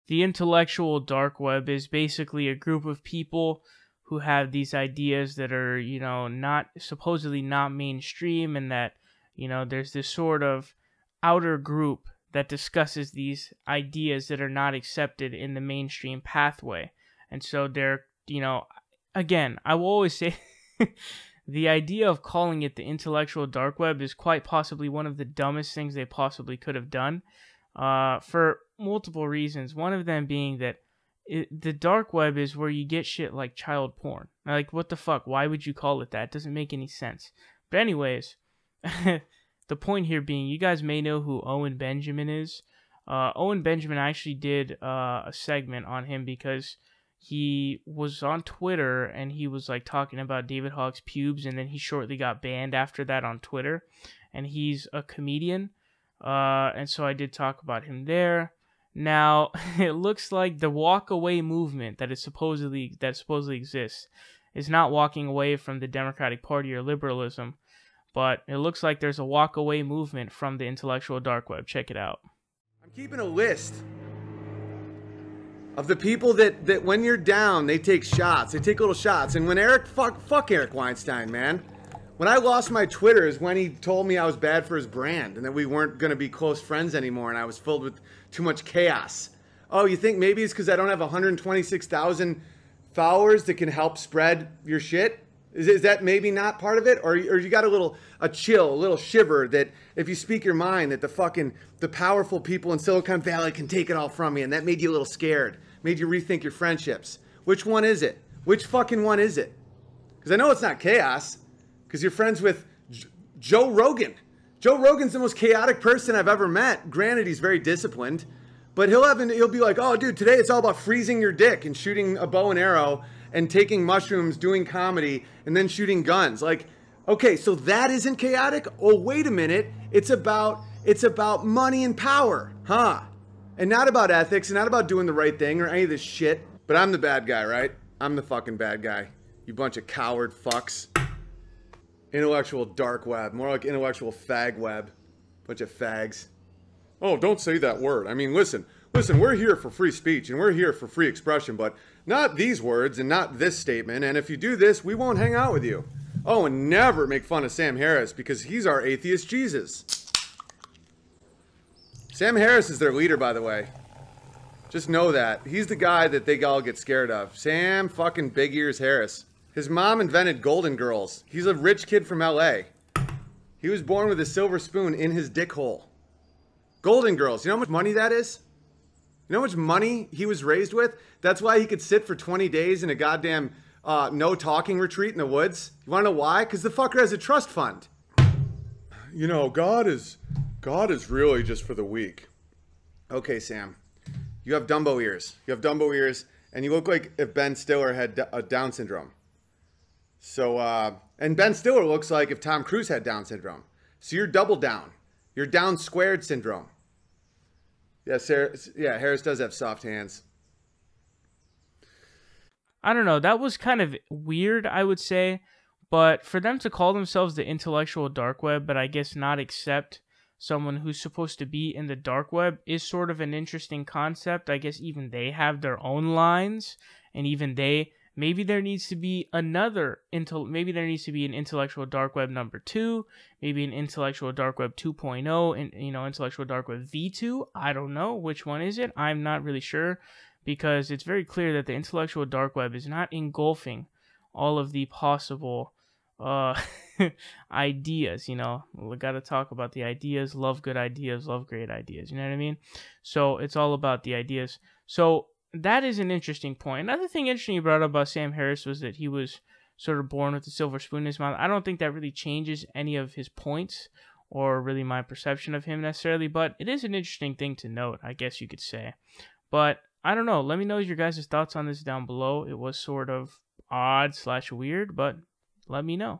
the intellectual dark web is basically a group of people who have these ideas that are, not supposedly not mainstream, and that, there's this sort of outer group that discusses these ideas that are not accepted in the mainstream pathway. And so they're, again, I will always say the idea of calling it the intellectual dark web is quite possibly one of the dumbest things they possibly could have done, for multiple reasons. One of them being that the dark web is where you get shit like child porn. Like, what the fuck? Why would you call it that? It doesn't make any sense. But anyways, the point here being, you guys may know who Owen Benjamin is. Owen Benjamin, I actually did a segment on him because he was on Twitter and he was like talking about David Hogg's pubes, and then he shortly got banned after that on Twitter. And he's a comedian, and so I did talk about him there. Now, it looks like the walk away movement that supposedly exists is not walking away from the Democratic Party or liberalism, but it looks like there's a walk away movement from the intellectual dark web. Check it out. I'm keeping a list of the people that when you're down, they take shots. They take little shots. And when fuck Eric Weinstein, man. When I lost my Twitter is when he told me I was bad for his brand and that we weren't going to be close friends anymore, and I was filled with too much chaos. Oh, you think maybe it's because I don't have 126,000 followers that can help spread your shit? Is that maybe not part of it? Or you got a chill, a little shiver that if you speak your mind that the powerful people in Silicon Valley can take it all from me, and that made you a little scared, made you rethink your friendships. Which one is it? Which fucking one is it? Because I know it's not chaos. Because you're friends with Joe Rogan. Joe Rogan's the most chaotic person I've ever met. Granted, he's very disciplined. But he'll be like, oh, dude, today it's all about freezing your dick and shooting a bow and arrow and taking mushrooms, doing comedy, and then shooting guns. Like, okay, so that isn't chaotic? Oh, wait a minute. It's about money and power, huh? And not about ethics and not about doing the right thing or any of this shit. But I'm the bad guy, right? I'm the fucking bad guy. You bunch of coward fucks. Intellectual dark web. More like intellectual fag web. Bunch of fags. Oh, don't say that word. I mean, listen, we're here for free speech and we're here for free expression, but not these words and not this statement. And if you do this, we won't hang out with you. Oh, and never make fun of Sam Harris because he's our atheist Jesus. Sam Harris is their leader, by the way. Just know that. He's the guy that they all get scared of. Sam fucking Big Ears Harris. His mom invented Golden Girls. He's a rich kid from LA. He was born with a silver spoon in his dick hole. Golden Girls. You know how much money that is? You know how much money he was raised with? That's why he could sit for 20 days in a goddamn no talking retreat in the woods. You want to know why? Because the fucker has a trust fund. You know, God is really just for the weak. Okay, Sam. You have Dumbo ears. You have Dumbo ears, and you look like if Ben Stiller had Down syndrome. So, and Ben Stiller looks like if Tom Cruise had Down syndrome. So you're double down. You're down squared syndrome. Yes, Harris does have soft hands. I don't know. That was kind of weird, I would say. But for them to call themselves the intellectual dark web, but I guess not accept someone who's supposed to be in the dark web is sort of an interesting concept. I guess even they have their own lines, and even maybe there needs to be an intellectual dark web number 2, maybe an intellectual dark web 2.0, and intellectual dark web V2. I don't know which one is it. I'm not really sure, because it's very clear that the intellectual dark web is not engulfing all of the possible ideas. We got to talk about the ideas. Love good ideas, love great ideas. You know what I mean? So it's all about the ideas. So that is an interesting point. Another thing interesting you brought up about Sam Harris was that he was sort of born with a silver spoon in his mouth. I don't think that really changes any of his points or really my perception of him necessarily, but it is an interesting thing to note, I guess you could say. But I don't know. Let me know your guys' thoughts on this down below. It was sort of odd / weird, but let me know.